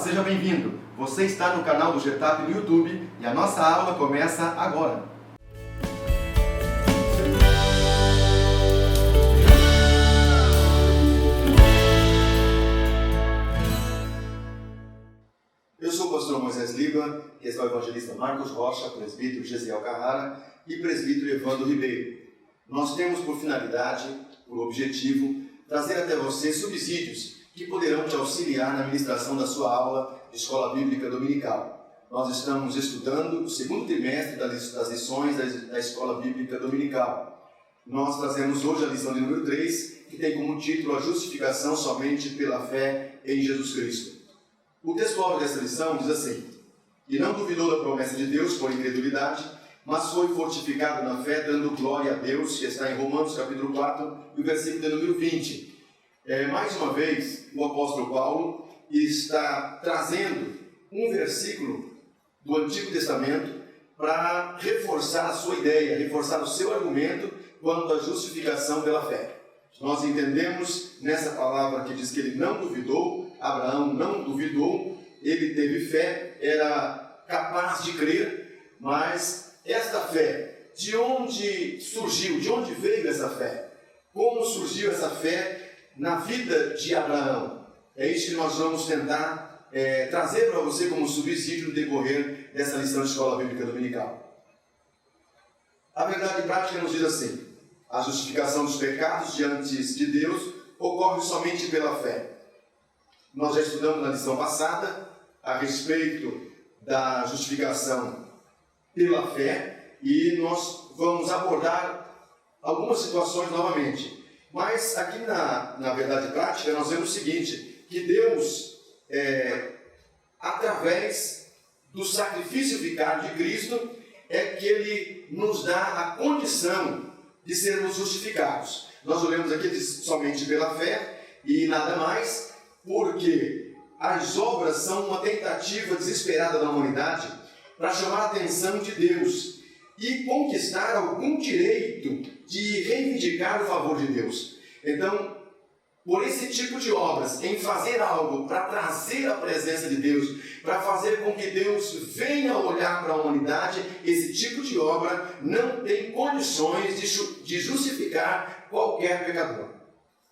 seja bem-vindo. Você está no canal do Getap no YouTube e a nossa aula começa agora. Eu sou o pastor Moisés Liba, esse é o evangelista Marcos Rocha, presbítero Gesiel Carrara e presbítero Evandro Ribeiro. Nós temos por finalidade, por objetivo, trazer até você subsídios que poderão te auxiliar na ministração da sua aula de Escola Bíblica Dominical. Nós estamos estudando o segundo trimestre das lições da Escola Bíblica Dominical. Nós trazemos hoje a lição de número 3, que tem como título a justificação somente pela fé em Jesus Cristo. O textual dessa lição diz assim: "E não duvidou da promessa de Deus por incredulidade, mas foi fortificado na fé, dando glória a Deus", que está em Romanos capítulo 4, e o versículo de número 20. Mais uma vez, o apóstolo Paulo está trazendo um versículo do Antigo Testamento para reforçar a sua ideia, reforçar o seu argumento quanto à justificação pela fé. Nós entendemos nessa palavra que diz que ele não duvidou, Abraão não duvidou, ele teve fé, era capaz de crer, mas esta fé, de onde surgiu, de onde veio essa fé? Como surgiu essa fé na vida de Abraão? É isso que nós vamos tentar trazer para você como subsídio no decorrer dessa lição de Escola Bíblica Dominical. A verdade prática nos diz assim: a justificação dos pecados diante de Deus ocorre somente pela fé. Nós já estudamos na lição passada a respeito da justificação pela fé e nós vamos abordar algumas situações novamente. Mas aqui na verdade prática nós vemos o seguinte, que Deus, através do sacrifício vicário de Cristo, é que Ele nos dá a condição de sermos justificados. Nós olhamos aqui somente pela fé e nada mais, porque as obras são uma tentativa desesperada da humanidade para chamar a atenção de Deus e conquistar algum direito de reivindicar o favor de Deus. Então, por esse tipo de obras, em fazer algo para trazer a presença de Deus, para fazer com que Deus venha olhar para a humanidade, esse tipo de obra não tem condições de justificar qualquer pecador.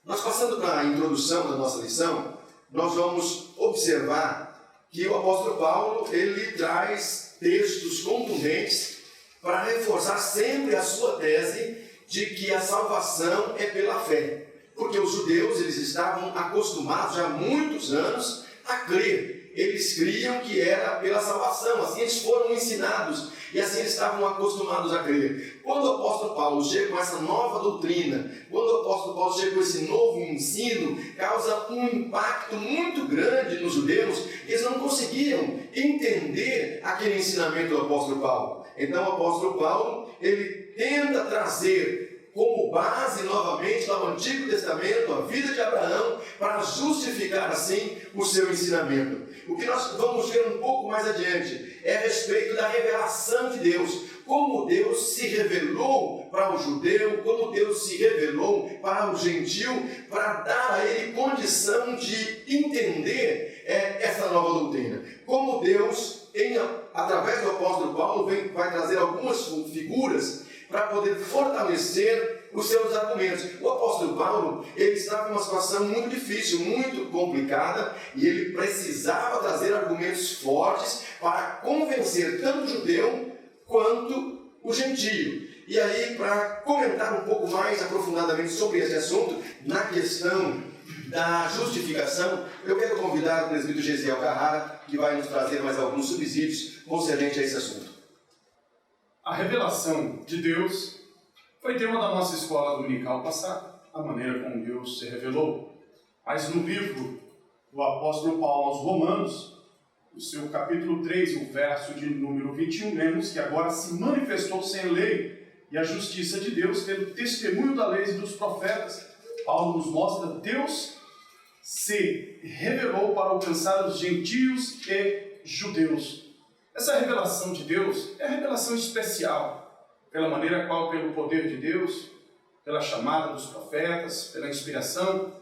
Nós passando para a introdução da nossa lição, nós vamos observar que o apóstolo Paulo, ele traz textos contundentes para reforçar sempre a sua tese de que a salvação é pela fé. Porque os judeus, eles estavam acostumados já há muitos anos a crer. Eles criam que era pela salvação, assim eles foram ensinados e assim eles estavam acostumados a crer. Quando o apóstolo Paulo chega com essa nova doutrina, quando o apóstolo Paulo chega com esse novo ensino, causa um impacto muito grande nos judeus, eles não conseguiam entender aquele ensinamento do apóstolo Paulo. Então o apóstolo Paulo, ele tenta trazer como base novamente lá no Antigo Testamento, a vida de Abraão, para justificar assim o seu ensinamento. O que nós vamos ver um pouco mais adiante é a respeito da revelação de Deus, como Deus se revelou para o judeu, como Deus se revelou para o gentil, para dar a ele condição de entender essa nova doutrina. Como Deus, através do apóstolo Paulo, vai trazer algumas figuras para poder fortalecer os seus argumentos. O apóstolo Paulo, ele estava em uma situação muito difícil, muito complicada, e ele precisava trazer argumentos fortes para convencer tanto o judeu quanto o gentio. E aí, para comentar um pouco mais aprofundadamente sobre esse assunto, na questão da justificação, eu quero convidar o presbítero Gesiel Carrara, que vai nos trazer mais alguns subsídios concernentes a esse assunto. A revelação de Deus foi tema da nossa escola dominical passada, a maneira como Deus se revelou. Mas no livro do apóstolo Paulo aos Romanos, no seu capítulo 3, o verso de número 21, lemos que agora se manifestou sem lei e a justiça de Deus pelo testemunho da lei e dos profetas. Paulo nos mostra Deus se revelou para alcançar os gentios e judeus. Essa revelação de Deus é a revelação especial, pela maneira qual, pelo poder de Deus, pela chamada dos profetas, pela inspiração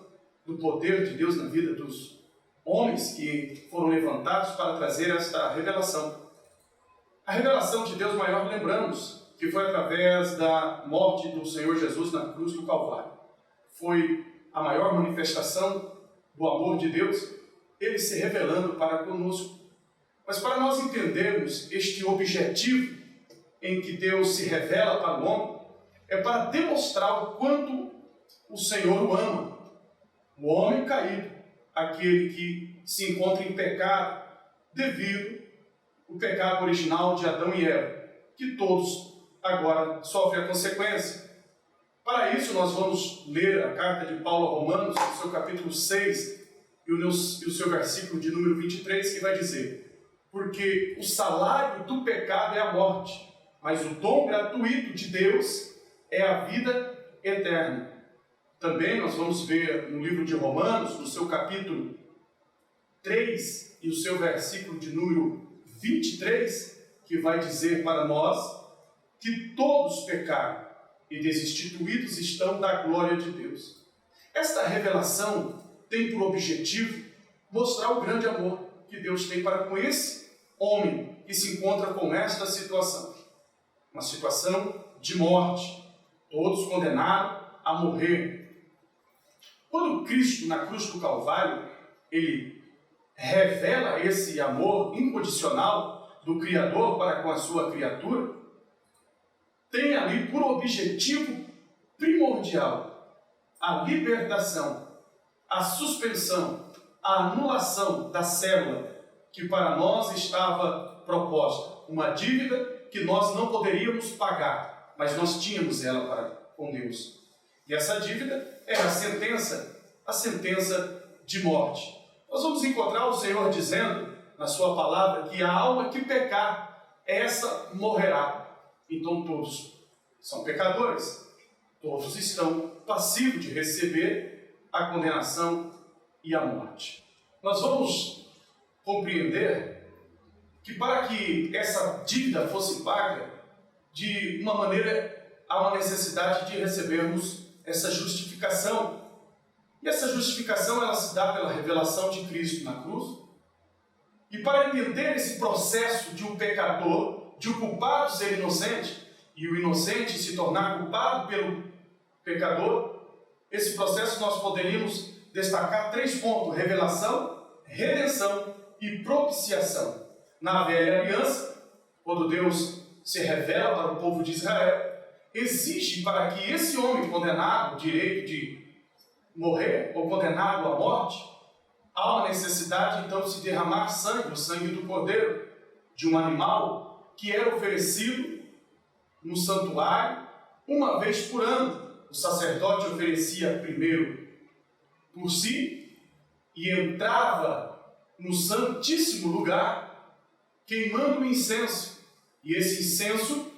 do poder de Deus na vida dos homens que foram levantados para trazer esta revelação. A revelação de Deus maior, lembramos, que foi através da morte do Senhor Jesus na cruz do Calvário. Foi a maior manifestação do amor de Deus, Ele se revelando para conosco. Mas para nós entendermos este objetivo em que Deus se revela para o homem, é para demonstrar o quanto o Senhor o ama. O homem caído, aquele que se encontra em pecado, devido ao pecado original de Adão e Eva, que todos agora sofrem a consequência. Para isso, nós vamos ler a carta de Paulo a Romanos, no seu capítulo 6, e o seu versículo de número 23, que vai dizer: porque o salário do pecado é a morte, mas o dom gratuito de Deus é a vida eterna. Também nós vamos ver no livro de Romanos, no seu capítulo 3, e o seu versículo de número 23, que vai dizer para nós que todos pecaram e destituídos estão da glória de Deus. Esta revelação tem por objetivo mostrar o grande amor que Deus tem para com esse homem que se encontra com esta situação. Uma situação de morte, todos condenados a morrer. Quando Cristo, na cruz do Calvário, Ele revela esse amor incondicional do Criador para com a sua criatura, tem ali por objetivo primordial a libertação, a suspensão, a anulação da célula que para nós estava proposta. Uma dívida que nós não poderíamos pagar, mas nós tínhamos ela para com Deus. E essa dívida era a sentença de morte. Nós vamos encontrar o Senhor dizendo na sua palavra que a alma que pecar, essa morrerá. Então todos são pecadores, todos estão passivos de receber a condenação e a morte. Nós vamos compreender que para que essa dívida fosse paga, de uma maneira, há uma necessidade de recebermos essa justificação. E essa justificação ela se dá pela revelação de Cristo na cruz. E para entender esse processo de um pecador, de um culpado ser inocente, e o inocente se tornar culpado pelo pecador, esse processo nós poderíamos destacar 3 pontos: revelação, redenção e propiciação. Na velha aliança, quando Deus se revela para o povo de Israel, exige para que esse homem condenado, o direito de morrer ou condenado à morte, há uma necessidade então de se derramar sangue, o sangue do cordeiro, de um animal que era oferecido no santuário uma vez por ano. O sacerdote oferecia primeiro por si e entrava no santíssimo lugar queimando o incenso, e esse incenso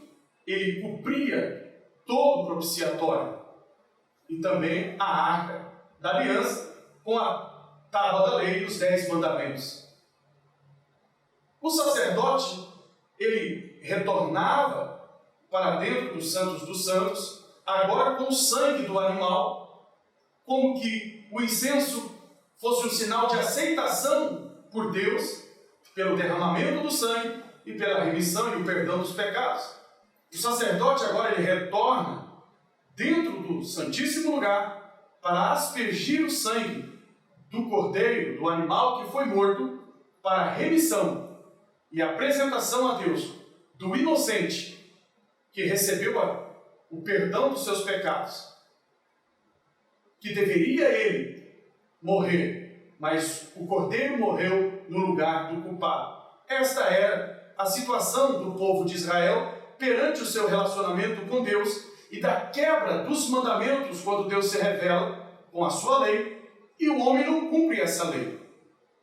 ele cobria todo o propiciatório e também a arca da aliança com a tábua da lei e os 10 mandamentos. O sacerdote ele retornava para dentro dos santos dos santos, agora com o sangue do animal, como que o incenso fosse um sinal de aceitação por Deus, pelo derramamento do sangue e pela remissão e o perdão dos pecados. O sacerdote agora ele retorna dentro do santíssimo lugar para aspergir o sangue do cordeiro, do animal que foi morto, para a remissão e apresentação a Deus do inocente que recebeu o perdão dos seus pecados, que deveria ele morrer, mas o cordeiro morreu no lugar do culpado. Esta era a situação do povo de Israel perante o seu relacionamento com Deus e da quebra dos mandamentos quando Deus se revela com a sua lei e o homem não cumpre essa lei.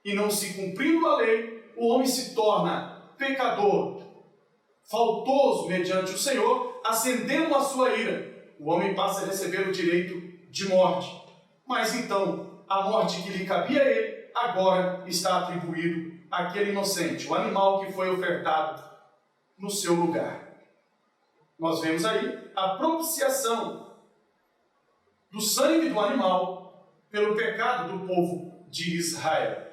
E não se cumprindo a lei, o homem se torna pecador, faltoso mediante o Senhor, acendendo a sua ira. O homem passa a receber o direito de morte. Mas então, a morte que lhe cabia a ele, agora está atribuído àquele inocente, o animal que foi ofertado no seu lugar. Nós vemos aí a propiciação do sangue do animal pelo pecado do povo de Israel.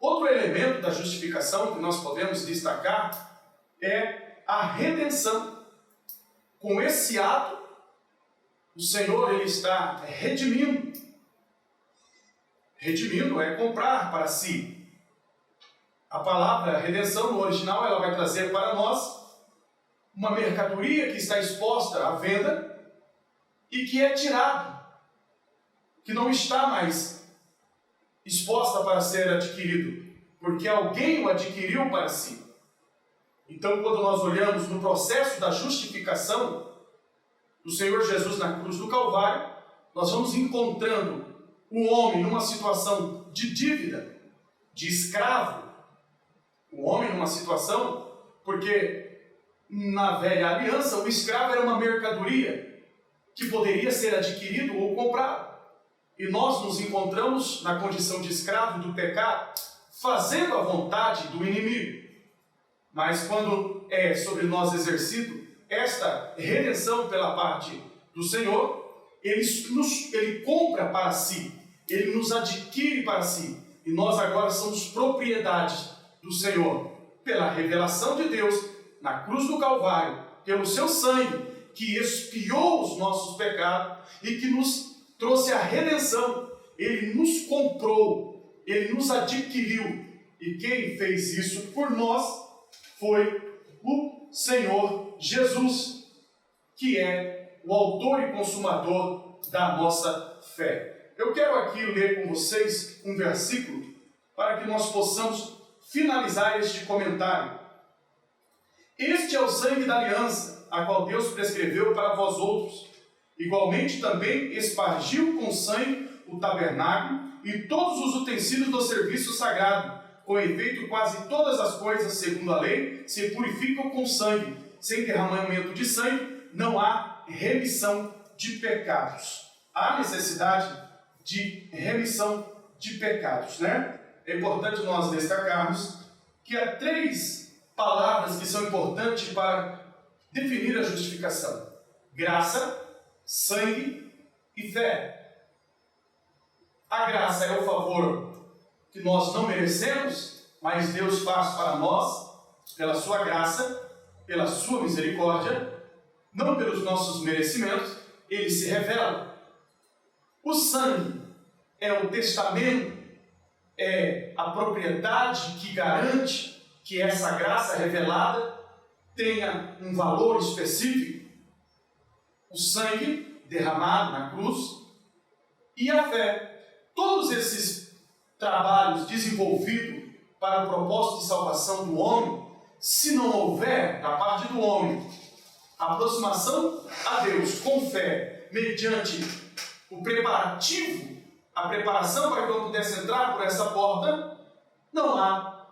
Outro elemento da justificação que nós podemos destacar é a redenção. Com esse ato, o Senhor ele está redimindo. Redimindo é comprar para si. A palavra redenção no original ela vai trazer para nós uma mercadoria que está exposta à venda e que é tirada, que não está mais exposta para ser adquirido, porque alguém o adquiriu para si. Então, quando nós olhamos no processo da justificação do Senhor Jesus na cruz do Calvário, nós vamos encontrando o homem numa situação de dívida, de escravo. O homem numa situação, porque na velha aliança o escravo era uma mercadoria que poderia ser adquirido ou comprado. E nós nos encontramos na condição de escravo do pecado, fazendo a vontade do inimigo. Mas quando é sobre nós exercido esta redenção pela parte do Senhor, ele compra para si, ele nos adquire para si. E nós agora somos propriedade do Senhor, pela revelação de Deus na cruz do Calvário, pelo seu sangue, que expiou os nossos pecados e que nos trouxe a redenção. Ele nos comprou, ele nos adquiriu. E quem fez isso por nós foi o Senhor Jesus, que é o autor e consumador da nossa fé. Eu quero aqui ler com vocês um versículo para que nós possamos finalizar este comentário. Este é o sangue da aliança, a qual Deus prescreveu para vós outros. Igualmente também espargiu com sangue o tabernáculo e todos os utensílios do serviço sagrado. Com efeito, quase todas as coisas, segundo a lei, se purificam com sangue. Sem derramamento de sangue, não há remissão de pecados. Há necessidade de remissão de pecados, né? É importante nós destacarmos que há 3 palavras que são importantes para definir a justificação: graça, sangue e fé. A graça é o favor que nós não merecemos, mas Deus faz para nós, pela sua graça, pela sua misericórdia, não pelos nossos merecimentos, ele se revela. O sangue é o testamento, é a propriedade que garante que essa graça revelada tenha um valor específico. O sangue derramado na cruz e a fé. Todos esses trabalhos desenvolvidos para o propósito de salvação do homem, se não houver, da parte do homem, a aproximação a Deus com fé, mediante o preparativo, a preparação para que eu pudesse entrar por essa porta, não há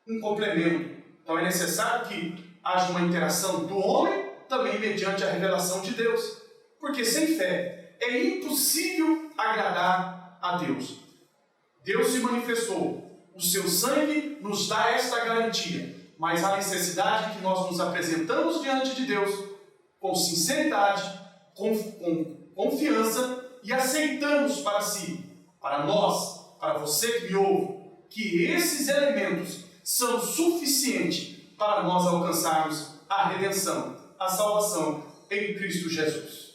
um complemento. Então é necessário que haja uma interação do homem, também mediante a revelação de Deus. Porque sem fé é impossível agradar a Deus. Deus se manifestou, o seu sangue nos dá esta garantia, mas há necessidade que nós nos apresentamos diante de Deus com sinceridade, com confiança e aceitamos para si, para nós, para você que me ouve, que esses elementos são suficientes para nós alcançarmos a redenção, a salvação em Cristo Jesus.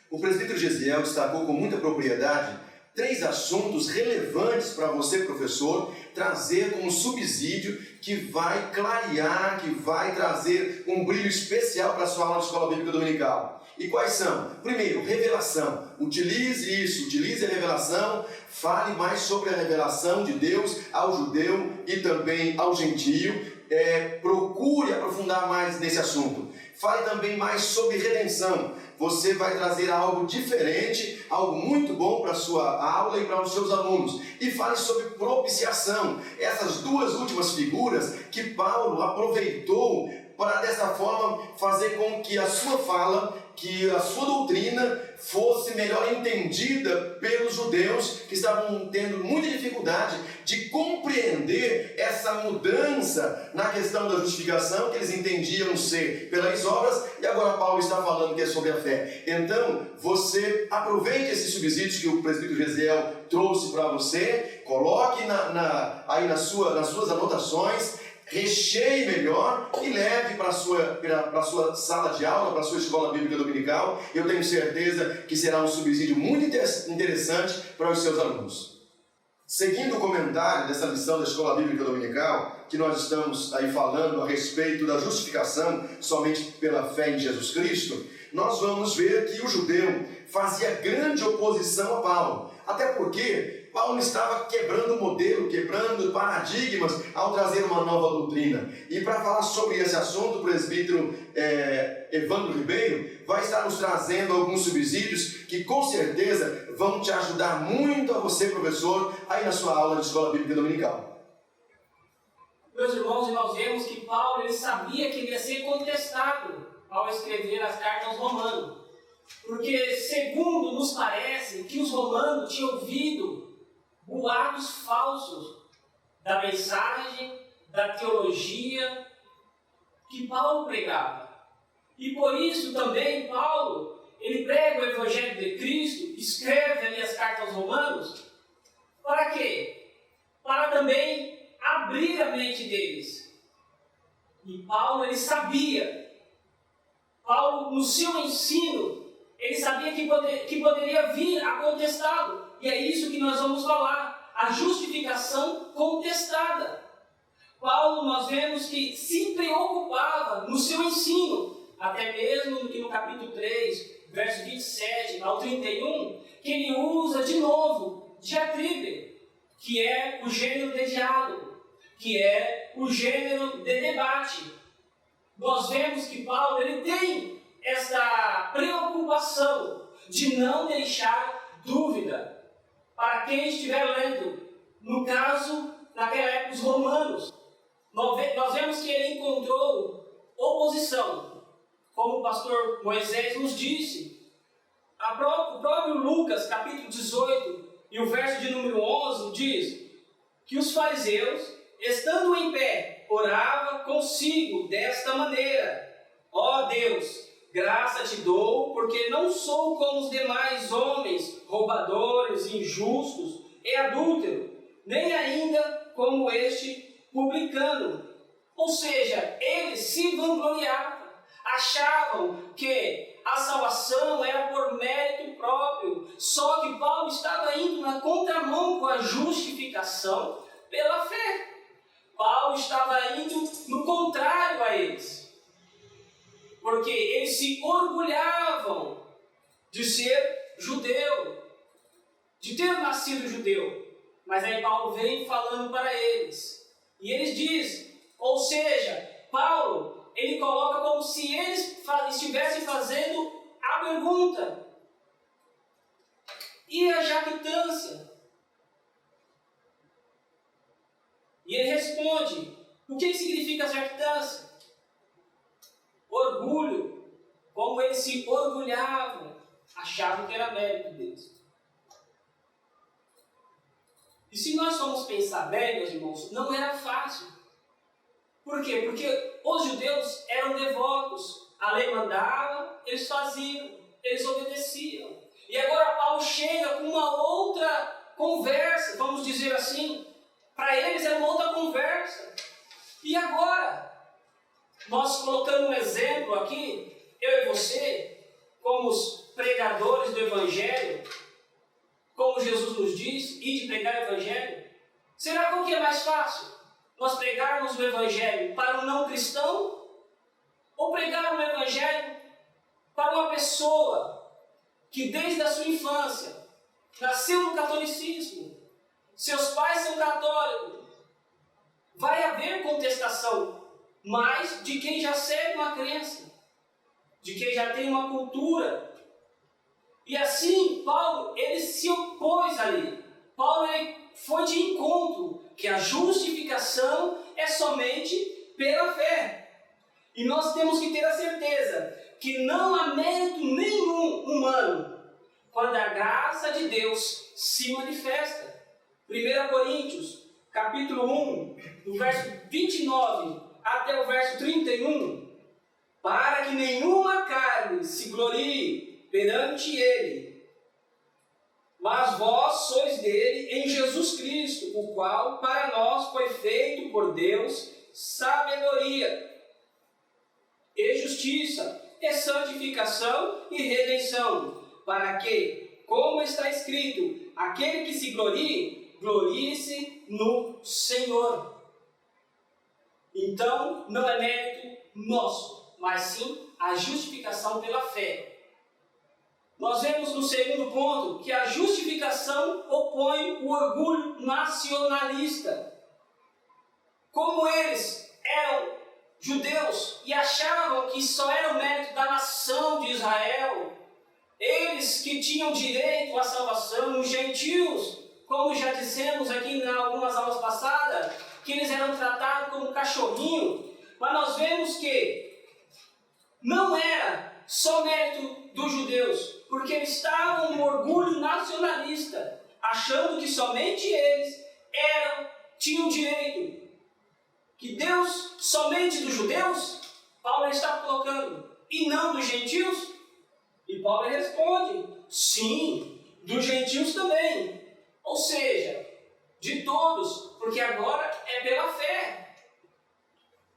O presbítero Gesiel destacou com muita propriedade 3 assuntos relevantes para você, professor, trazer como subsídio que vai clarear, que vai trazer um brilho especial para a sua aula de escola bíblica dominical. E quais são? Primeiro, revelação. Utilize isso, utilize a revelação, fale mais sobre a revelação de Deus ao judeu e também ao gentio. Procure aprofundar mais nesse assunto. Fale também mais sobre redenção. Você vai trazer algo diferente, algo muito bom para a sua aula e para os seus alunos. E fale sobre propiciação. Essas 2 últimas figuras que Paulo aproveitou para dessa forma fazer com que a sua fala, que a sua doutrina fosse melhor entendida pelos judeus que estavam tendo muita dificuldade de compreender essa mudança na questão da justificação, que eles entendiam ser pelas obras, e agora Paulo está falando que é sobre a fé. Então, você aproveite esses subsídios que o presbítero Gesiel trouxe para você, coloque aí nas suas anotações, recheie melhor e leve para a sua sala de aula, para a sua escola bíblica dominical. Eu tenho certeza que será um subsídio muito interessante para os seus alunos. Seguindo o comentário dessa lição da escola bíblica dominical, que nós estamos aí falando a respeito da justificação somente pela fé em Jesus Cristo, nós vamos ver que o judeu fazia grande oposição a Paulo, até porque Paulo estava quebrando o modelo, quebrando paradigmas ao trazer uma nova doutrina. E para falar sobre esse assunto, o presbítero Evandro Ribeiro vai estar nos trazendo alguns subsídios que com certeza vão te ajudar muito a você, professor, aí na sua aula de escola bíblica dominical. Meus irmãos, nós vemos que Paulo ele sabia que ele ia ser contestado ao escrever as cartas aos Romanos. Porque, segundo nos parece, que os romanos tinham ouvido boatos falsos da mensagem, da teologia que Paulo pregava. E por isso também Paulo, ele prega o Evangelho de Cristo, escreve ali as cartas aos Romanos, para quê? Para também abrir a mente deles. E Paulo, ele sabia, Paulo no seu ensino, ele sabia que poderia vir a contestá-lo. E é isso que nós vamos falar, a justificação contestada. Paulo, nós vemos que se preocupava no seu ensino, até mesmo no capítulo 3, verso 27 ao 31, que ele usa de novo diatribe, que é o gênero de diálogo, que é o gênero de debate. Nós vemos que Paulo ele tem essa preocupação de não deixar dúvida para quem estiver lendo. No caso, naquela época, os romanos. Nós vemos que ele encontrou oposição. Como o pastor Moisés nos disse, o próprio Lucas, capítulo 18, e o verso de número 11, diz que os fariseus, estando em pé, oravam consigo desta maneira: ó Deus, graça te dou, porque não sou como os demais homens, roubadores, injustos e adúlteros, nem ainda como este publicano. Ou seja, eles se vangloriavam, achavam que a salvação era por mérito próprio. Só que Paulo estava indo na contramão com a justificação pela fé. Paulo estava indo no contrário a eles. Porque eles se orgulhavam de ser judeu, de ter nascido judeu. Mas aí Paulo vem falando para eles. E eles dizem, ou seja, Paulo, ele coloca como se eles estivessem fazendo a pergunta. E a jactância? E ele responde, o que significa jactância? Orgulho, como eles se orgulhavam, achavam que era mérito deles. E se nós formos pensar bem, meus irmãos, não era fácil. Por quê? Porque os judeus eram devotos, a lei mandava, eles faziam, eles obedeciam. E agora Paulo chega com uma outra conversa, vamos dizer assim, para eles era uma outra conversa. E agora? Nós colocando um exemplo aqui, eu e você, como os pregadores do Evangelho, como Jesus nos diz, ide pregar o Evangelho, será que o que é mais fácil? Nós pregarmos o Evangelho para um não cristão? Ou pregar o Evangelho para uma pessoa que desde a sua infância nasceu no catolicismo, seus pais são católicos? Vai haver contestação, mas de quem já segue uma crença, de quem já tem uma cultura. E assim, Paulo, ele se opôs ali. Paulo ele foi de encontro, que a justificação é somente pela fé. E nós temos que ter a certeza que não há mérito nenhum humano quando a graça de Deus se manifesta. 1 Coríntios, capítulo 1, do verso 29 até o verso 31, para que nenhuma carne se glorie perante ele, mas vós sois dele em Jesus Cristo, o qual para nós foi feito por Deus sabedoria e justiça, e santificação e redenção, para que, como está escrito, aquele que se glorie, glorie-se no Senhor. Então, não é mérito nosso, mas sim a justificação pela fé. Nós vemos no segundo ponto que a justificação opõe o orgulho nacionalista. Como eles eram judeus e achavam que só era o mérito da nação de Israel, eles que tinham direito à salvação, os gentios, como já dissemos aqui em algumas aulas passadas, que eles eram tratados como cachorrinho, mas nós vemos que não era só mérito dos judeus, porque eles estavam no orgulho nacionalista, achando que somente eles tinham direito. Que Deus somente dos judeus, Paulo está colocando, e não dos gentios? E Paulo responde, sim, dos gentios também. Ou seja, de todos, porque agora é pela fé.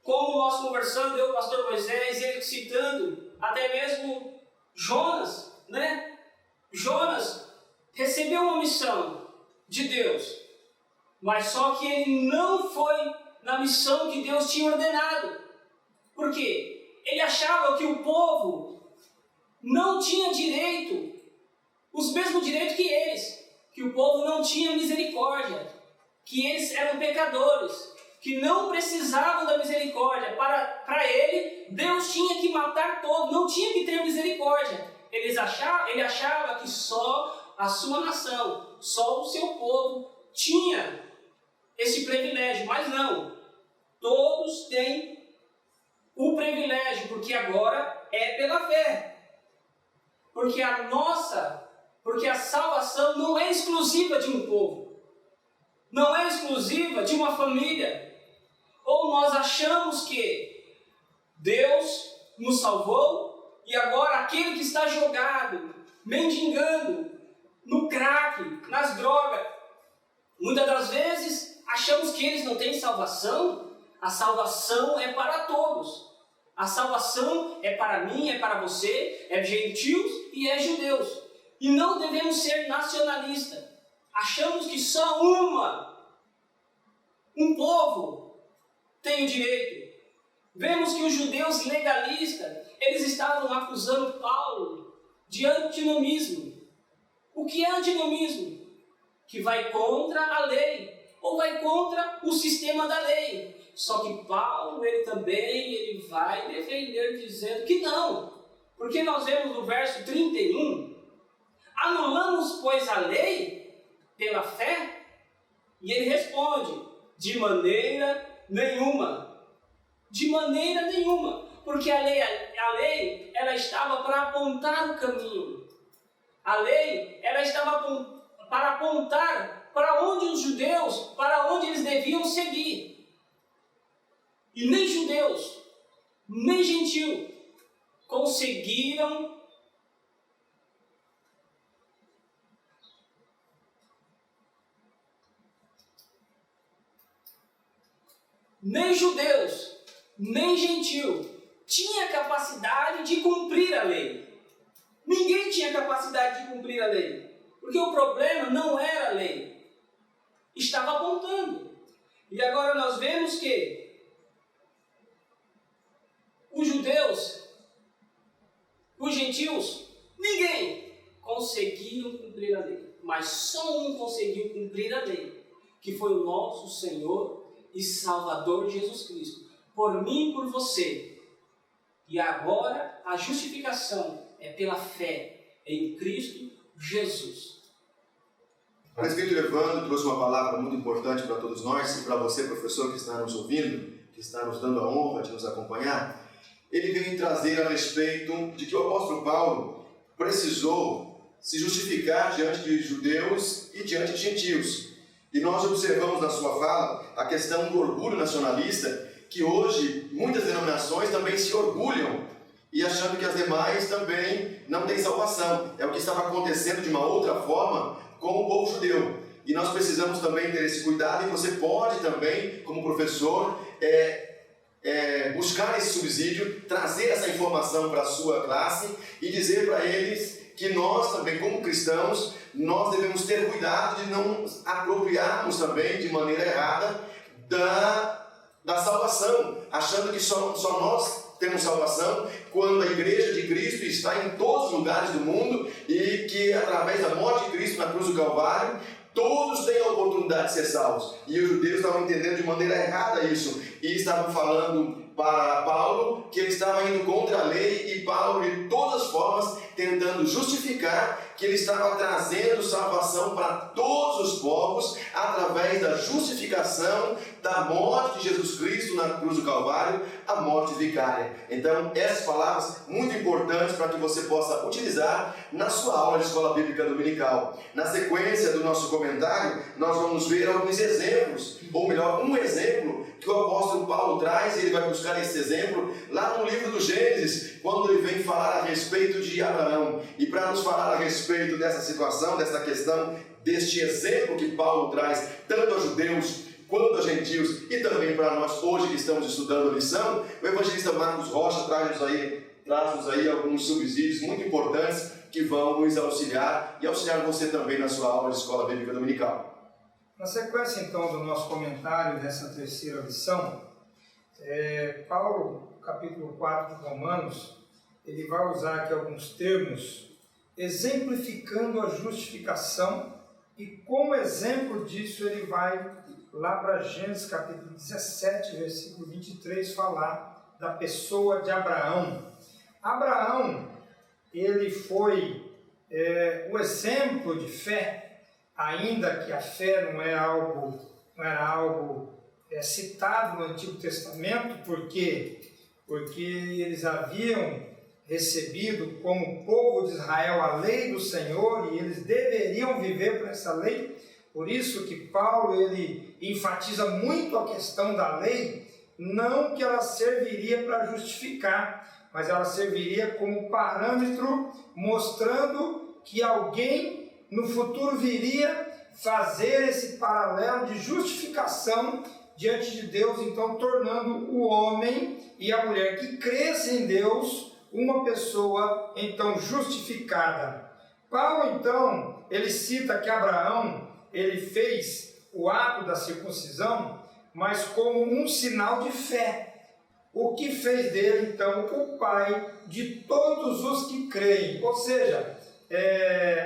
Como nós conversando, eu, o pastor Moisés, ele citando até mesmo Jonas, né? Jonas recebeu uma missão de Deus, mas só que ele não foi na missão que Deus tinha ordenado. Por quê? Ele achava que o povo não tinha direito, os mesmos direitos que eles, que o povo não tinha misericórdia, que eles eram pecadores, que não precisavam da misericórdia. Para ele, Deus tinha que matar todos, não tinha que ter misericórdia. Ele achava que só a sua nação, só o seu povo tinha esse privilégio, mas não. Todos têm o privilégio, porque agora é pela fé. Porque a salvação não é exclusiva de um povo, não é exclusiva de uma família. Ou nós achamos que Deus nos salvou e agora aquele que está jogado, mendigando, no crack, nas drogas, muitas das vezes achamos que eles não têm salvação. A salvação é para todos. A salvação é para mim, é para você, é gentios e é judeus. E não devemos ser nacionalistas. Achamos que só um povo tem o direito. Vemos que os judeus legalistas, eles estavam acusando Paulo de antinomismo. O que é antinomismo? Que vai contra a lei, ou vai contra o sistema da lei. Só que Paulo, ele vai defender dizendo que não. Porque nós vemos no verso 31, anulamos, pois, a lei pela fé? E ele responde, de maneira nenhuma. De maneira nenhuma. Porque a lei ela estava para apontar o caminho. A lei, ela estava para apontar para onde os judeus, para onde eles deviam seguir. E nem judeus, nem gentios conseguiram nem judeus, nem gentio tinha capacidade de cumprir a lei. Ninguém tinha capacidade de cumprir a lei. Porque o problema não era a lei. Estava apontando. E agora nós vemos que os judeus, os gentios, ninguém conseguiu cumprir a lei. Mas só um conseguiu cumprir a lei, que foi o nosso Senhor e Salvador Jesus Cristo. Por mim e por você. E agora a justificação é pela fé em Cristo Jesus. O presbítero Evandro trouxe uma palavra muito importante para todos nós e para você, professor, que está nos ouvindo, que está nos dando a honra de nos acompanhar. ele vem trazer a respeito de que o apóstolo Paulo precisou se justificar diante de judeus e diante de gentios. E nós observamos na sua fala a questão do orgulho nacionalista, que hoje muitas denominações também se orgulham e achando que as demais também não têm salvação. É o que estava acontecendo de uma outra forma com o povo judeu. E nós precisamos também ter esse cuidado, e você pode também, como professor, buscar esse subsídio, trazer essa informação para a sua classe e dizer para eles que nós também, como cristãos, nós devemos ter cuidado de não apropriarmos também de maneira errada da salvação, achando que só nós temos salvação, quando a igreja de Cristo está em todos os lugares do mundo e que através da morte de Cristo na cruz do Calvário, todos têm a oportunidade de ser salvos. E os judeus estavam entendendo de maneira errada isso, e estavam falando para Paulo que ele estava indo contra a lei, e Paulo, de todas as formas, tentando justificar que ele estava trazendo salvação para todos os povos através da justificação da morte de Jesus Cristo na cruz do Calvário, a morte vicária. Então, essas palavras muito importantes para que você possa utilizar na sua aula de escola bíblica dominical. Na sequência do nosso comentário, nós vamos ver alguns exemplos, ou melhor, um exemplo que o apóstolo Paulo traz, e ele vai buscar esse exemplo lá no livro do Gênesis, quando ele vem falar a respeito de Abraão. E para nos falar a respeito dessa situação, dessa questão, deste exemplo que Paulo traz, tanto a judeus quanto a gentios, e também para nós hoje que estamos estudando a lição, o evangelista Marcos Rocha traz-nos aí alguns subsídios muito importantes que vão nos auxiliar e auxiliar você também na sua aula de escola bíblica dominical. Na sequência, então, do nosso comentário dessa terceira lição, Paulo, capítulo 4 de Romanos, ele vai usar aqui alguns termos exemplificando a justificação, e como exemplo disso ele vai lá para Gênesis capítulo 17, versículo 23, falar da pessoa de Abraão. Abraão, ele foi o exemplo de fé, ainda que a fé não era algo citado no Antigo Testamento, porque eles haviam recebido como povo de Israel a lei do Senhor, e eles deveriam viver por essa lei. Por isso que Paulo ele enfatiza muito a questão da lei, não que ela serviria para justificar, mas ela serviria como parâmetro, mostrando que alguém no futuro viria fazer esse paralelo de justificação diante de Deus, então tornando o homem e a mulher que crescem em Deus uma pessoa então justificada. Paulo então, ele cita que Abraão, ele fez o ato da circuncisão, mas como um sinal de fé, o que fez dele então o pai de todos os que creem. Ou seja,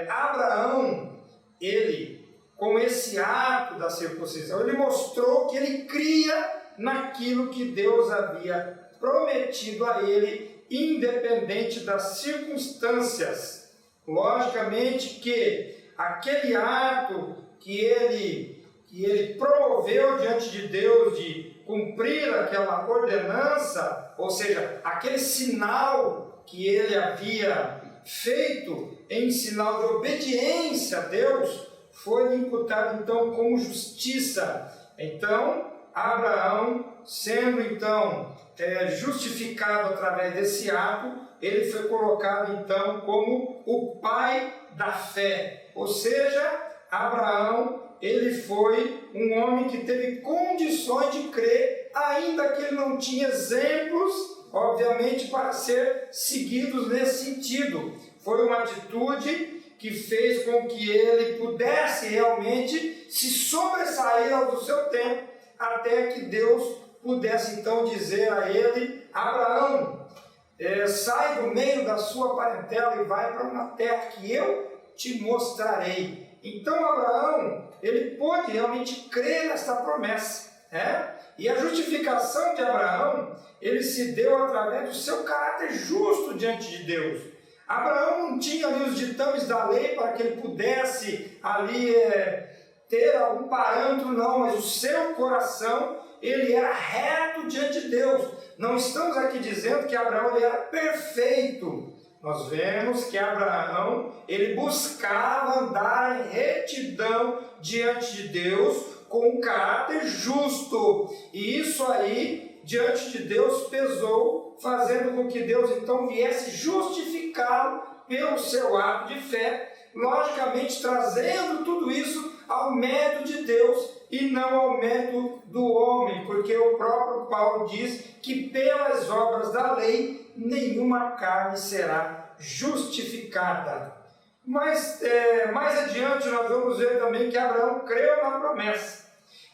Abraão, ele, com esse ato da circuncisão, ele mostrou que ele cria naquilo que Deus havia prometido a ele, independente das circunstâncias. Logicamente que aquele ato que ele promoveu diante de Deus de cumprir aquela ordenança, ou seja, aquele sinal que ele havia feito em sinal de obediência a Deus, foi imputado então como justiça. Então, Abraão, sendo então justificado através desse ato, ele foi colocado então como o pai da fé. Ou seja, Abraão, ele foi um homem que teve condições de crer, ainda que ele não tinha exemplos, obviamente, para ser seguidos nesse sentido. Foi uma atitude que fez com que ele pudesse realmente se sobressair ao do seu tempo, até que Deus pudesse então dizer a ele: Abraão, sai do meio da sua parentela e vai para uma terra que eu te mostrarei. Então Abraão, ele pôde realmente crer nessa promessa, E a justificação de Abraão, ele se deu através do seu caráter justo diante de Deus. Abraão não tinha ali os ditames da lei para que ele pudesse ali ter algum parâmetro, não, mas o seu coração, ele era reto diante de Deus. Não estamos aqui dizendo que Abraão ele era perfeito. Nós vemos que Abraão, ele buscava andar em retidão diante de Deus, com um caráter justo. E isso aí, diante de Deus, pesou, fazendo com que Deus então viesse justificá-lo pelo seu ato de fé, logicamente trazendo tudo isso ao mérito de Deus e não ao mérito do homem, porque o próprio Paulo diz que pelas obras da lei nenhuma carne será justificada. Mas mais adiante nós vamos ver também que Abraão creu na promessa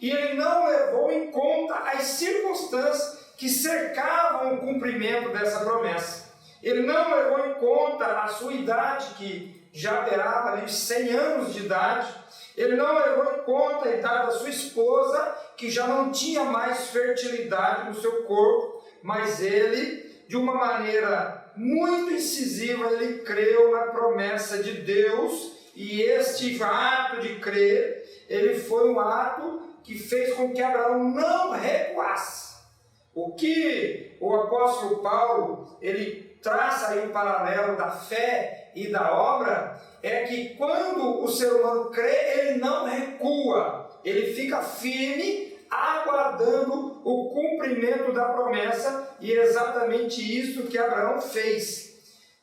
e ele não levou em conta as circunstâncias que cercavam o cumprimento dessa promessa. Ele não levou em conta a sua idade, que já beirava ali 100 anos de idade. Ele não levou em conta a idade da sua esposa, que já não tinha mais fertilidade no seu corpo, mas ele, de uma maneira muito incisiva, ele creu na promessa de Deus, e este ato de crer, ele foi um ato que fez com que Abraão não recuasse. O que o apóstolo Paulo, ele traça aí um paralelo da fé e da obra, é que quando o ser humano crê, ele não recua, ele fica firme, aguardando o cumprimento da promessa, e é exatamente isso que Abraão fez.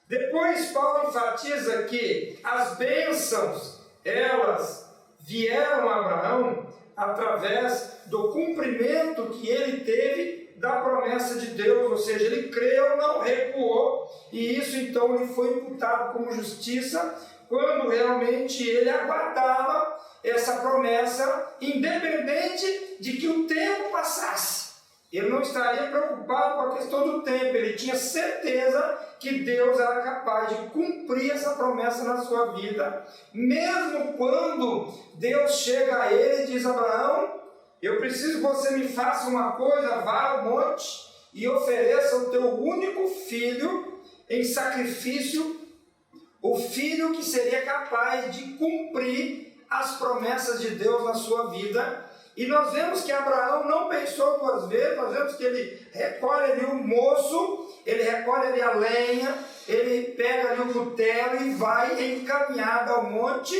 Depois Paulo enfatiza que as bênçãos, elas vieram a Abraão através do cumprimento que ele teve da promessa de Deus, ou seja, ele creu, não recuou, e isso então lhe foi imputado como justiça, quando realmente ele aguardava essa promessa, independente de que o tempo passasse. Ele não estaria preocupado com a questão do tempo, ele tinha certeza que Deus era capaz de cumprir essa promessa na sua vida, mesmo quando Deus chega a ele e diz: Abraão, eu preciso que você me faça uma coisa, vá ao monte e ofereça o teu único filho em sacrifício, o filho que seria capaz de cumprir as promessas de Deus na sua vida. E nós vemos que Abraão não pensou duas vezes, nós vemos que ele recolhe ali o moço, ele recolhe ali a lenha, ele pega ali o cutelo e vai encaminhado ao monte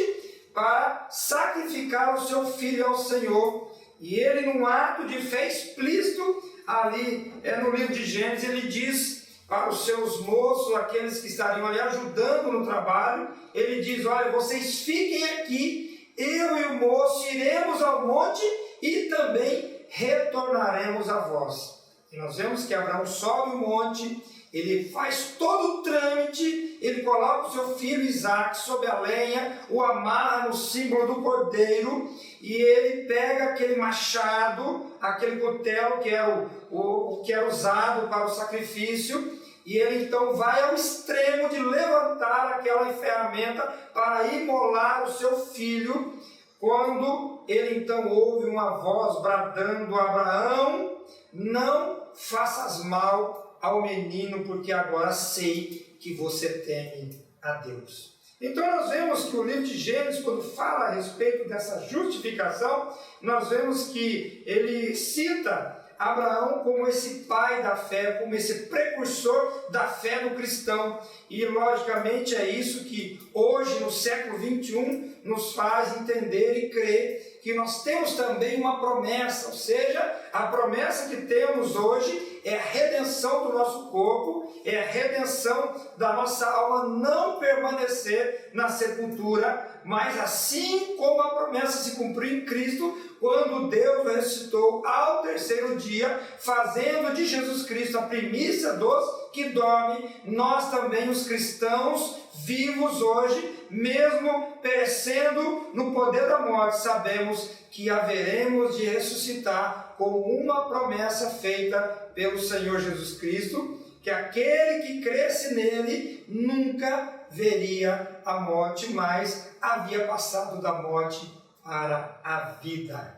para sacrificar o seu filho ao Senhor. E ele, num ato de fé explícito, ali no livro de Gênesis, ele diz para os seus moços, aqueles que estariam ali ajudando no trabalho, ele diz: olha, vocês fiquem aqui, eu e o moço iremos ao monte e também retornaremos a vós. E nós vemos que Abraão sobe o monte, ele faz todo o trâmite, ele coloca o seu filho Isaque sob a lenha, o amarra no símbolo do cordeiro, e ele pega aquele machado, aquele cutelo que era o que era usado para o sacrifício, e ele então vai ao extremo de levantar aquela ferramenta para imolar o seu filho, quando ele então ouve uma voz bradando: Abraão, não faças mal ao menino, porque agora sei que você teme a Deus. Então nós vemos que o livro de Gênesis, quando fala a respeito dessa justificação, nós vemos que ele cita Abraão como esse pai da fé, como esse precursor da fé do cristão. E logicamente é isso que hoje, no século 21, nos faz entender e crer que nós temos também uma promessa, ou seja, a promessa que temos hoje é a redenção do nosso corpo, é a redenção da nossa alma não permanecer na sepultura, mas assim como a promessa se cumpriu em Cristo, quando Deus ressuscitou ao terceiro dia, fazendo de Jesus Cristo a primícia dos que dormem, nós também, os cristãos vivos hoje, mesmo perecendo no poder da morte, sabemos que haveremos de ressuscitar com uma promessa feita pelo Senhor Jesus Cristo, que aquele que cresce nele nunca veria a morte, mas havia passado da morte para a vida.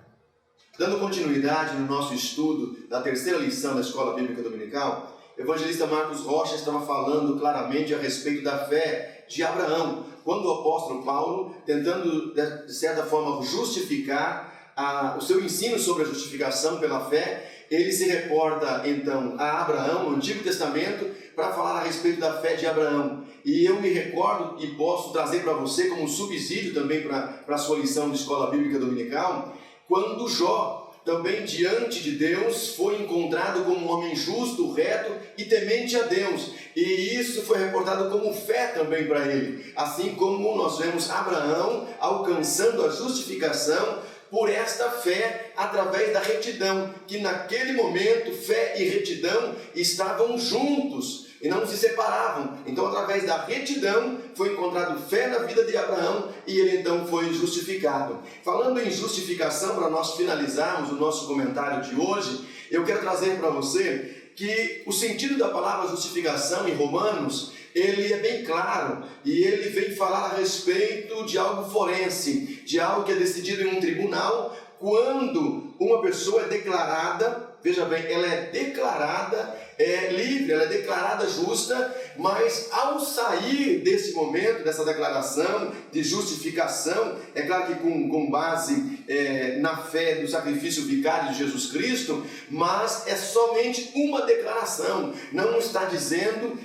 Dando continuidade no nosso estudo da terceira lição da Escola Bíblica Dominical, o evangelista Marcos Rocha estava falando claramente a respeito da fé de Abraão, quando o apóstolo Paulo, tentando de certa forma justificar o seu ensino sobre a justificação pela fé, ele se reporta então a Abraão, no Antigo Testamento, para falar a respeito da fé de Abraão. E eu me recordo e posso trazer para você como um subsídio também para a sua lição de escola bíblica dominical, quando Jó, também diante de Deus, foi encontrado como um homem justo, reto e temente a Deus. E isso foi reportado como fé também para ele. Assim como nós vemos Abraão alcançando a justificação por esta fé através da retidão, que naquele momento fé e retidão estavam juntos e não se separavam. Então, através da retidão, foi encontrado fé na vida de Abraão e ele então foi justificado. Falando em justificação, para nós finalizarmos o nosso comentário de hoje, eu quero trazer para você que o sentido da palavra justificação em Romanos, ele é bem claro e ele vem falar a respeito de algo forense, de algo que é decidido em um tribunal, quando uma pessoa é declarada, veja bem, ela é declarada livre, ela é declarada justa, mas ao sair desse momento, dessa declaração de justificação, é claro que com base na fé do sacrifício vicário de Jesus Cristo, mas é somente uma declaração, não está dizendo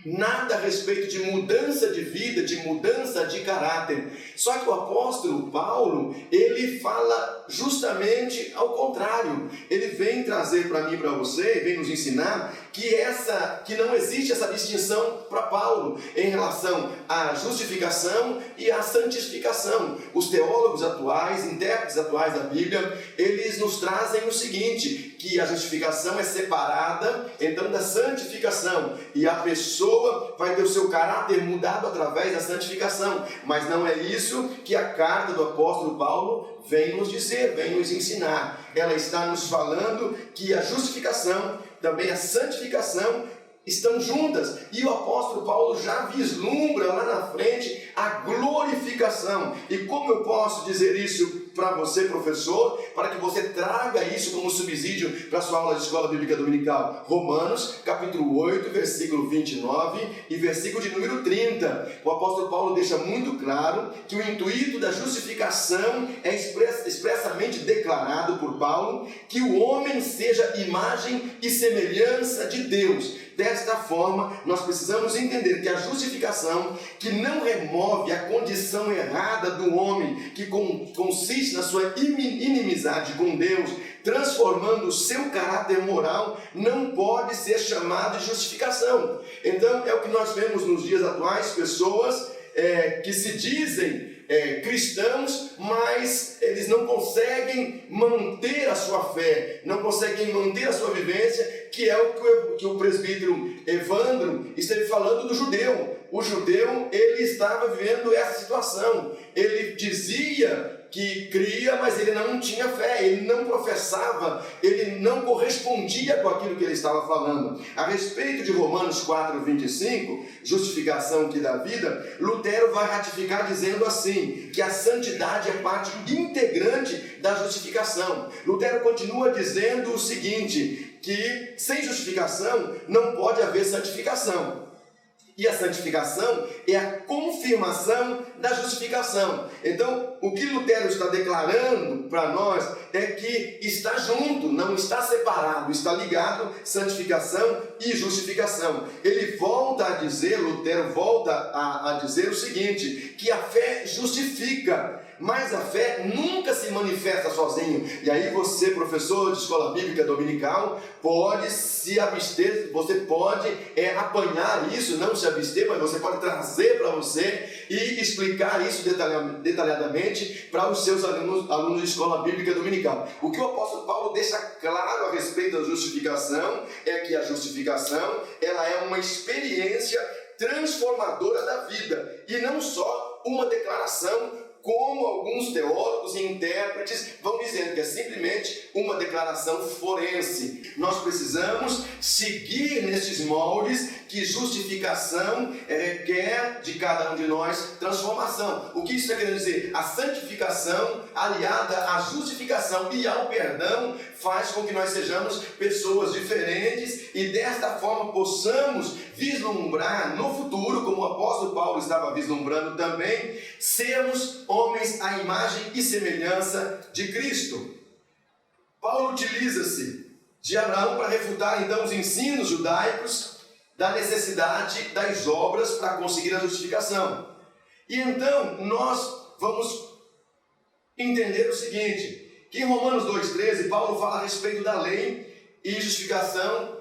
nada a respeito de mudança de vida, de mudança de caráter. Só que o apóstolo Paulo, ele fala justamente ao contrário. Ele vem trazer para mim e para você, vem nos ensinar que não existe essa distinção para Paulo em relação à justificação e à santificação. Os teólogos atuais, intérpretes atuais da Bíblia, eles nos trazem o seguinte, que a justificação é separada então da santificação e a pessoa vai ter o seu caráter mudado através da santificação, mas não é isso que a carta do apóstolo Paulo vem nos dizer, vem nos ensinar. Ela está nos falando que a justificação, também a santificação, estão juntas, e o apóstolo Paulo já vislumbra lá na frente a glorificação. E como eu posso dizer isso para você, professor, para que você traga isso como subsídio para a sua aula de escola bíblica dominical? Romanos, capítulo 8, versículo 29 e versículo de número 30. O apóstolo Paulo deixa muito claro que o intuito da justificação é expressamente declarado por Paulo, que o homem seja imagem e semelhança de Deus. Desta forma, nós precisamos entender que a justificação, que não remove a condição errada do homem, que consiste na sua inimizade com Deus, transformando o seu caráter moral, não pode ser chamada de justificação. Então, é o que nós vemos nos dias atuais, pessoas que se dizem cristãos, mas eles não conseguem manter a sua fé, não conseguem manter a sua vivência, que é o que o presbítero Evandro esteve falando do judeu. O judeu, ele estava vivendo essa situação. Ele dizia que cria, mas ele não tinha fé, ele não professava, ele não correspondia com aquilo que ele estava falando. A respeito de Romanos 4, 25, justificação que dá vida, Lutero vai ratificar dizendo assim, que a santidade é parte integrante da justificação. Lutero continua dizendo o seguinte, que sem justificação não pode haver santificação. E a santificação é a confirmação da justificação. Então, o que Lutero está declarando para nós é que está junto, não está separado, está ligado santificação e justificação. Ele volta a dizer, Lutero volta a dizer o seguinte, que a fé justifica, mas a fé nunca se manifesta sozinho. E aí você, professor de escola bíblica dominical, pode se abster, você pode apanhar isso, não se abster, mas você pode trazer para você e explicar isso detalhadamente para os seus alunos de escola bíblica dominical. O que o apóstolo Paulo deixa claro a respeito da justificação é que a justificação ela é uma experiência transformadora da vida e não só uma declaração, como alguns teólogos e intérpretes vão dizendo que é simplesmente uma declaração forense. Nós precisamos seguir nesses moldes que justificação requer de cada um de nós transformação. O que isso está querendo dizer? A santificação aliada à justificação e ao perdão faz com que nós sejamos pessoas diferentes e desta forma possamos vislumbrar no futuro, como o apóstolo Paulo estava vislumbrando também, sermos homens à imagem e semelhança de Cristo. Paulo utiliza-se de Abraão para refutar então os ensinos judaicos da necessidade das obras para conseguir a justificação. E então nós vamos entender o seguinte, que em Romanos 2,13 Paulo fala a respeito da lei e justificação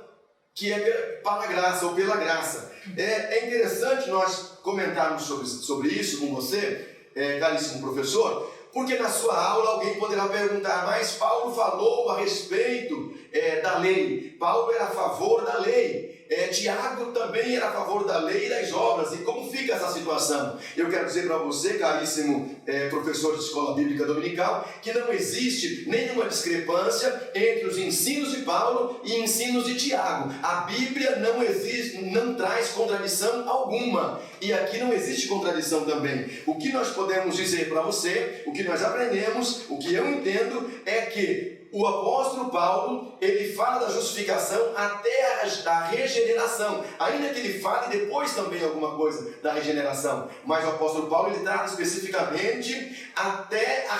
que é para a graça ou pela graça. É interessante nós comentarmos sobre isso com você, caríssimo professor, porque na sua aula alguém poderá perguntar, mas Paulo falou a respeito da lei, Paulo era a favor da lei, Tiago também era a favor da lei e das obras, e como fica essa situação? Eu quero dizer para você, caríssimo professor de escola bíblica dominical, que não existe nenhuma discrepância entre os ensinos de Paulo e ensinos de Tiago. A Bíblia não traz contradição alguma, e aqui não existe contradição também. O que nós podemos dizer para você, o que nós aprendemos, o que eu entendo é que o apóstolo Paulo, ele fala da justificação até a regeneração, ainda que ele fale depois também alguma coisa da regeneração, mas o apóstolo Paulo, ele trata especificamente até a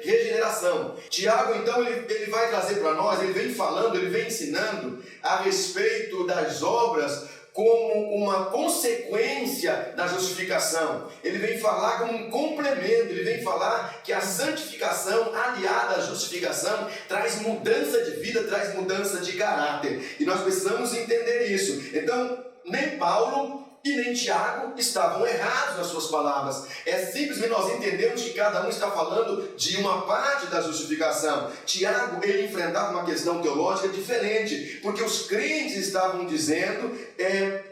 regeneração. Tiago, então, ele vai trazer para nós, ele vem falando, ele vem ensinando a respeito das obras como uma consequência da justificação. Ele vem falar como um complemento, ele vem falar que a santificação aliada à justificação traz mudança de vida, traz mudança de caráter. E nós precisamos entender isso. Então, nem Paulo e nem Tiago estavam errados nas suas palavras. É simplesmente nós entendemos que cada um está falando de uma parte da justificação. Tiago, ele enfrentava uma questão teológica diferente, porque os crentes estavam dizendo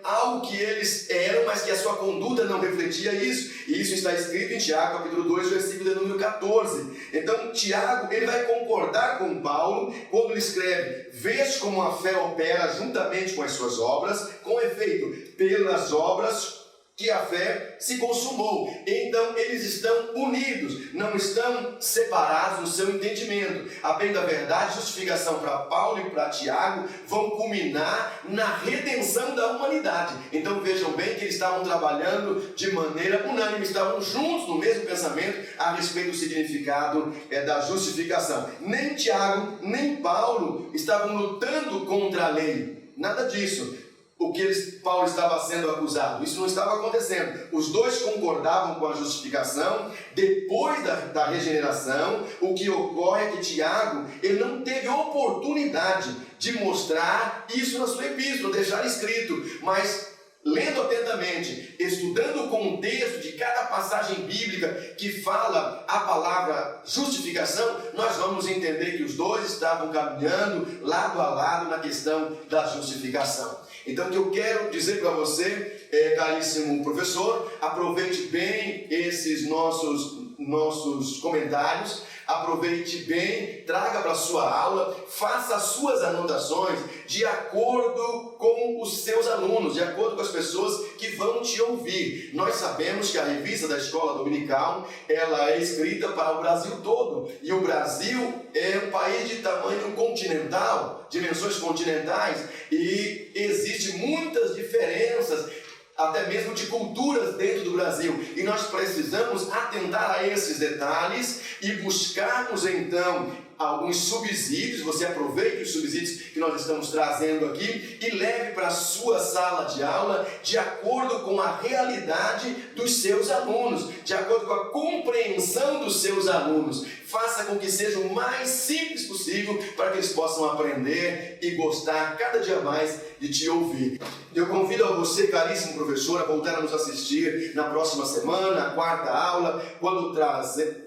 algo que eles eram, mas que a sua conduta não refletia isso. E isso está escrito em Tiago, capítulo 2, versículo de número 14. Então, Tiago, ele vai concordar com Paulo quando ele escreve: vês como a fé opera juntamente com as suas obras, com efeito, pelas obras que a fé se consumou. Então eles estão unidos, não estão separados no seu entendimento. A bem da verdade, justificação para Paulo e para Tiago vão culminar na redenção da humanidade. Então vejam bem que eles estavam trabalhando de maneira unânime, estavam juntos no mesmo pensamento a respeito do significado da justificação. Nem Tiago, nem Paulo estavam lutando contra a lei, nada disso. O que Paulo estava sendo acusado, isso não estava acontecendo. Os dois concordavam com a justificação. Depois da regeneração, o que ocorre é que Tiago, ele não teve oportunidade de mostrar isso na sua epístola, deixar escrito, mas lendo atentamente, estudando o contexto de cada passagem bíblica que fala a palavra justificação, nós vamos entender que os dois estavam caminhando lado a lado na questão da justificação. Então, o que eu quero dizer para você, caríssimo professor, aproveite bem esses nossos comentários, aproveite bem, traga para a sua aula, faça as suas anotações de acordo com os seus alunos, de acordo com as pessoas que vão te ouvir. Nós sabemos que a revista da Escola Dominical, ela é escrita para o Brasil todo, e o Brasil é um país de tamanho continental, dimensões continentais, e existem muitas diferenças, até mesmo de culturas dentro do Brasil, e nós precisamos atentar a esses detalhes e buscarmos então alguns subsídios. Você aproveite os subsídios que nós estamos trazendo aqui e leve para a sua sala de aula de acordo com a realidade dos seus alunos, de acordo com a compreensão dos seus alunos. Faça com que seja o mais simples possível para que eles possam aprender e gostar cada dia mais de te ouvir. Eu convido a você, caríssimo professor, a voltar a nos assistir na próxima semana, a quarta aula, quando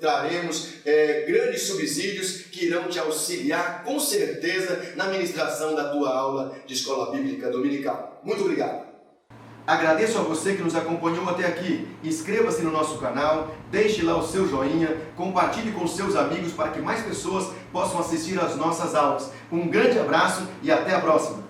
traremos grandes subsídios que irão te auxiliar com certeza na ministração da tua aula de Escola Bíblica Dominical. Muito obrigado. Agradeço a você que nos acompanhou até aqui. Inscreva-se no nosso canal, deixe lá o seu joinha, compartilhe com seus amigos para que mais pessoas possam assistir às nossas aulas. Um grande abraço e até a próxima!